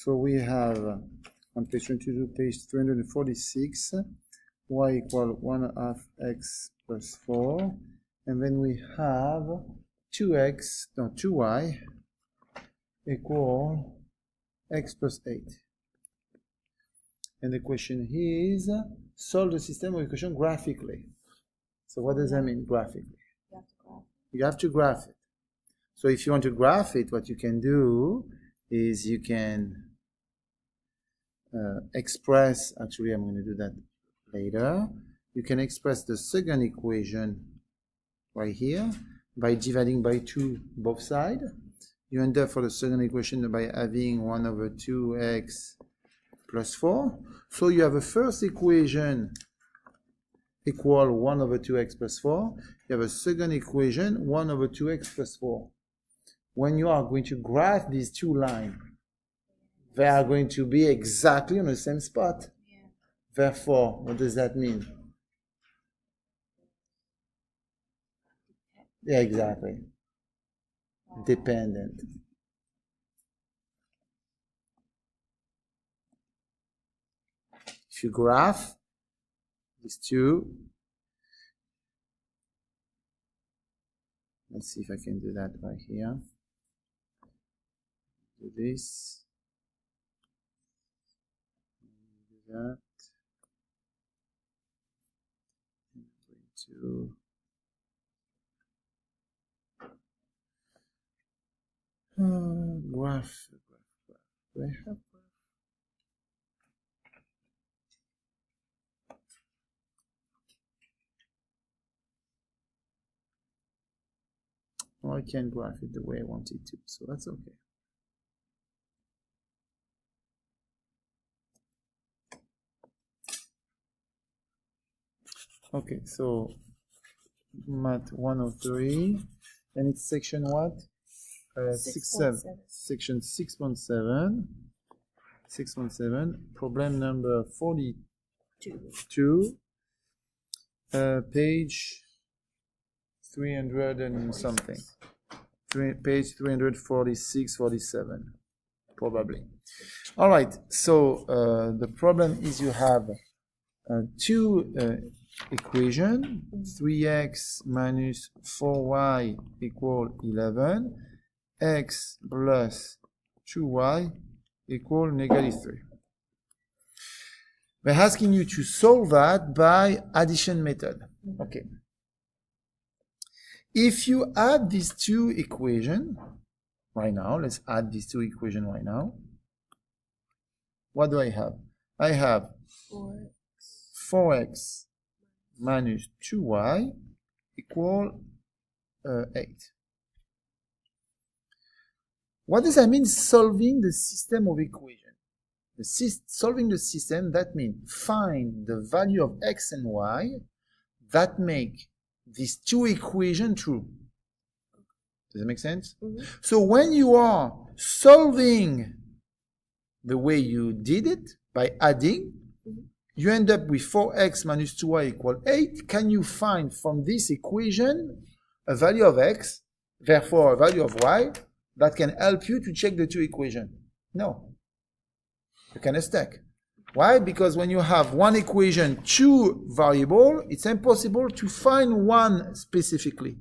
So we have on page 22, page 346, y equal 1/2 x plus 4, and then we have 2y equal x plus 8. And the question is, solve the system of equation graphically. So what does that mean, graphically? You have to graph it. So if you want to graph it, what you can do is you can express, actually I'm going to do that later, you can express the second equation right here by dividing by 2 both sides. You end up for the second equation by having 1/2x plus 4. So you have a first equation equal 1/2x plus 4. You have a second equation 1/2x plus 4. When you are going to graph these two lines, they are going to be exactly on the same spot. Yeah. Therefore, what does that mean? Yeah, exactly. Dependent. If you graph these two, let's see if I can do that right here. Do this. Do that. To graph. Do I have graph? Well, I can't graph it the way I want it to, so that's okay. Okay, so Math 103, and it's section what? 6.7. Section 6.7. 6.7. Problem number 42. Page 300 and something. Page 346, 47, probably. All right. So the problem is you have two equation, 3x minus 4y equal 11, x plus 2y equal -3. We're asking you to solve that by addition method. Okay. If you add these two equations right now, let's add these two equations right now. What do I have? I have 4x minus 2y equal 8. What does that mean, solving the system of equation? Solving the system, that means find the value of x and y that make these two equations true. Does that make sense? Mm-hmm. So when you are solving the way you did it, by adding, you end up with 4x minus 2y equal 8. Can you find from this equation a value of x, therefore a value of y, that can help you to check the two equations? No. You cannot stack. Why? Because when you have one equation, two variables, it's impossible to find one specifically.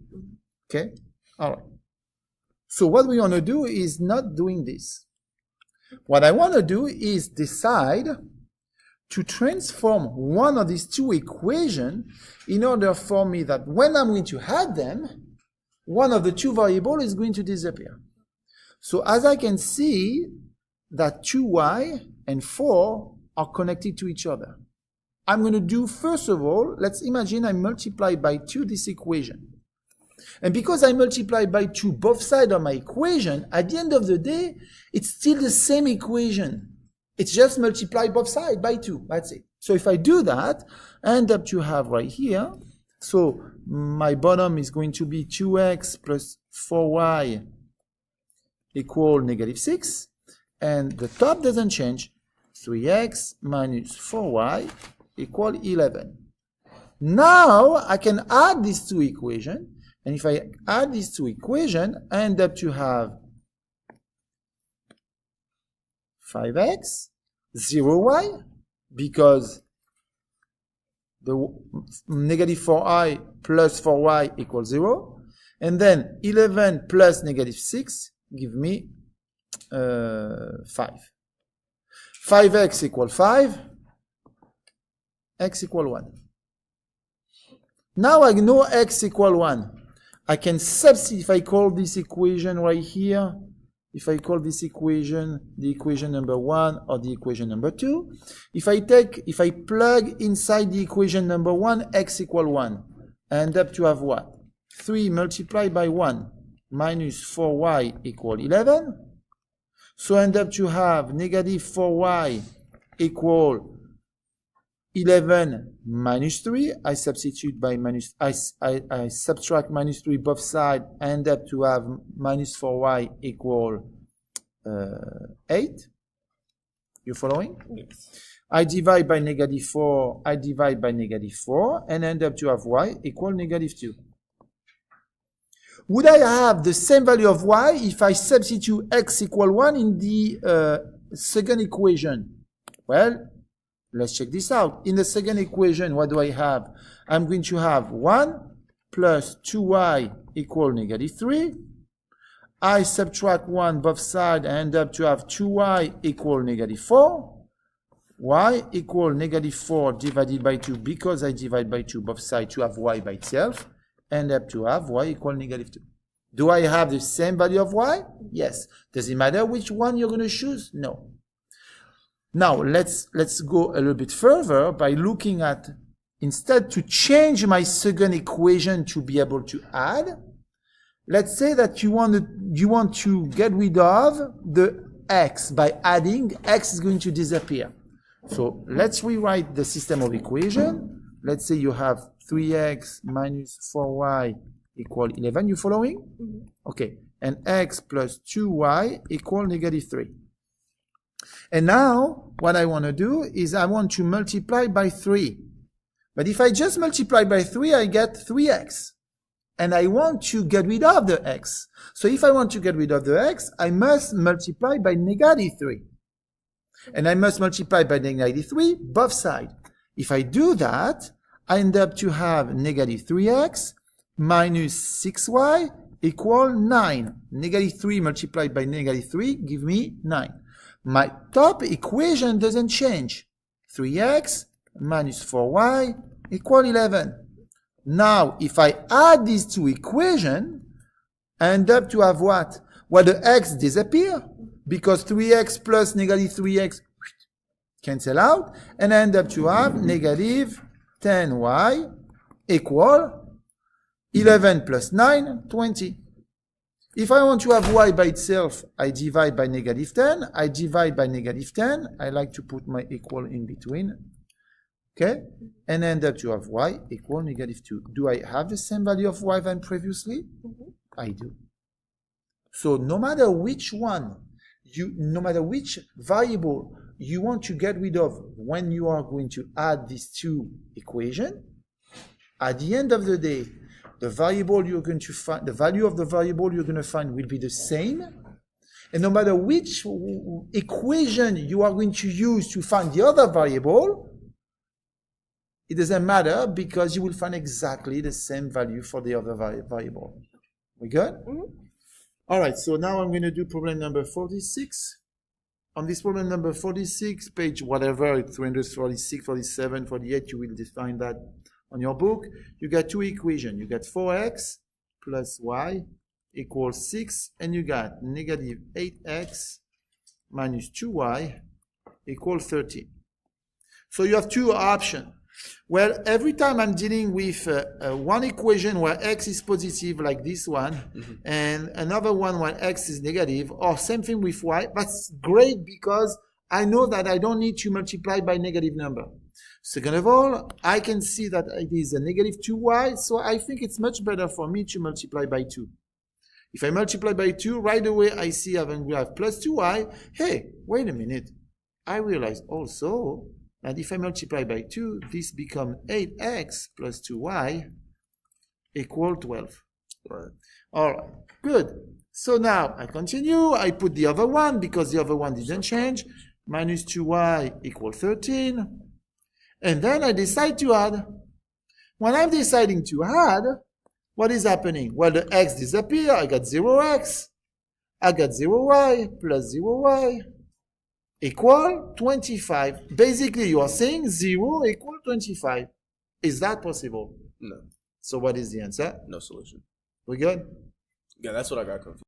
Okay? All right. So what we want to do is not doing this. What I want to do is decide to transform one of these two equations in order for me that when I'm going to add them, one of the two variables is going to disappear. So as I can see that 2y and 4 are connected to each other. I'm going to do, first of all, let's imagine I multiply by 2 this equation. And because I multiply by 2 both sides of my equation, at the end of the day, it's still the same equation. It's just multiply both sides by 2. That's it. So if I do that, I end up to have right here, so my bottom is going to be 2x plus 4y equal -6. And the top doesn't change. 3x minus 4y equal 11. Now I can add these two equations. And if I add these two equations, I end up to have 5x, 0y, because the negative 4i plus 4y equals 0. And then 11 plus negative 6 give me 5. 5x equal 5, x equal 1. Now I know x equal 1. I can substitute, if I call this equation right here, if I call this equation the equation number 1 or the equation number 2, if I plug inside the equation number 1, x equal 1, I end up to have what? 3 multiplied by 1 minus 4y equal 11. So I end up to have negative 4y equal 11 minus 3. I substitute by minus, I subtract minus 3 both sides, end up to have minus 4y equal 8. You following? Yes. I divide by negative 4, I divide by negative 4, and end up to have y equal negative 2. Would I have the same value of y if I substitute x equal 1 in the second equation? Well, let's check this out. In the second equation, what do I have? I'm going to have 1 plus 2y equal negative 3. I subtract 1 both sides and end up to have 2y equal negative 4. Y equal negative 4 divided by 2, because I divide by 2 both sides to have y by itself, end up to have y equal negative 2. Do I have the same value of y? Yes. Does it matter which one you're going to choose? No. Now, let's go a little bit further by looking at, instead to change my second equation to be able to add, let's say that you want to get rid of the x. By adding, x is going to disappear. So let's rewrite the system of equation. Let's say you have 3x minus 4y equal 11. You following? Mm-hmm. Okay. And x plus 2y equal negative 3. And now, what I want to do is I want to multiply by 3. But if I just multiply by 3, I get 3x. And I want to get rid of the x. So if I want to get rid of the x, I must multiply by negative 3. And I must multiply by negative 3 both sides. If I do that, I end up to have negative 3x minus 6y equal 9. Negative 3 multiplied by negative 3 give me 9. My top equation doesn't change. 3x minus 4y equal 11. Now, if I add these two equations, I end up to have what? Well, the x disappear, because 3x plus negative 3x cancel out, and I end up to have negative 10y equal 11 plus 9, 20. If I want to have y by itself, I divide by negative 10. I divide by negative 10. I like to put my equal in between. Okay? And end up to have y equal negative 2. Do I have the same value of y than previously? Mm-hmm. I do. So no matter which one, no matter which variable you want to get rid of when you are going to add these two equations, at the end of the day, the variable you're going to find, the value of the variable you're going to find will be the same. And no matter which equation you are going to use to find the other variable, it doesn't matter, because you will find exactly the same value for the other variable. We good? Mm-hmm. All right, so now I'm going to do problem number 46. On this problem number 46, page whatever, 346, 47, 48, you will define that on your book. You got two equations. You got 4x plus y equals 6, and you got negative 8x minus 2y equals 13. So you have two options. Well, every time I'm dealing with one equation where x is positive, like this one, mm-hmm. and another one where x is negative, or same thing with y, that's great, because I know that I don't need to multiply by negative number. Second of all, I can see that it is a negative 2y, so I think it's much better for me to multiply by 2. If I multiply by 2, right away I see I'm going to have plus 2y. Hey, wait a minute. I realize also that if I multiply by 2, this becomes 8x plus 2y equal 12. Right. All right, good. So now I continue, I put the other one because the other one didn't change. Minus 2y equals 13. And then I decide to add. When I'm deciding to add, what is happening? Well, the x disappear. I got 0x. I got 0y plus 0y equal 25. Basically, you are saying 0 equal 25. Is that possible? No. So what is the answer? No solution. We good? Yeah, that's what I got confused.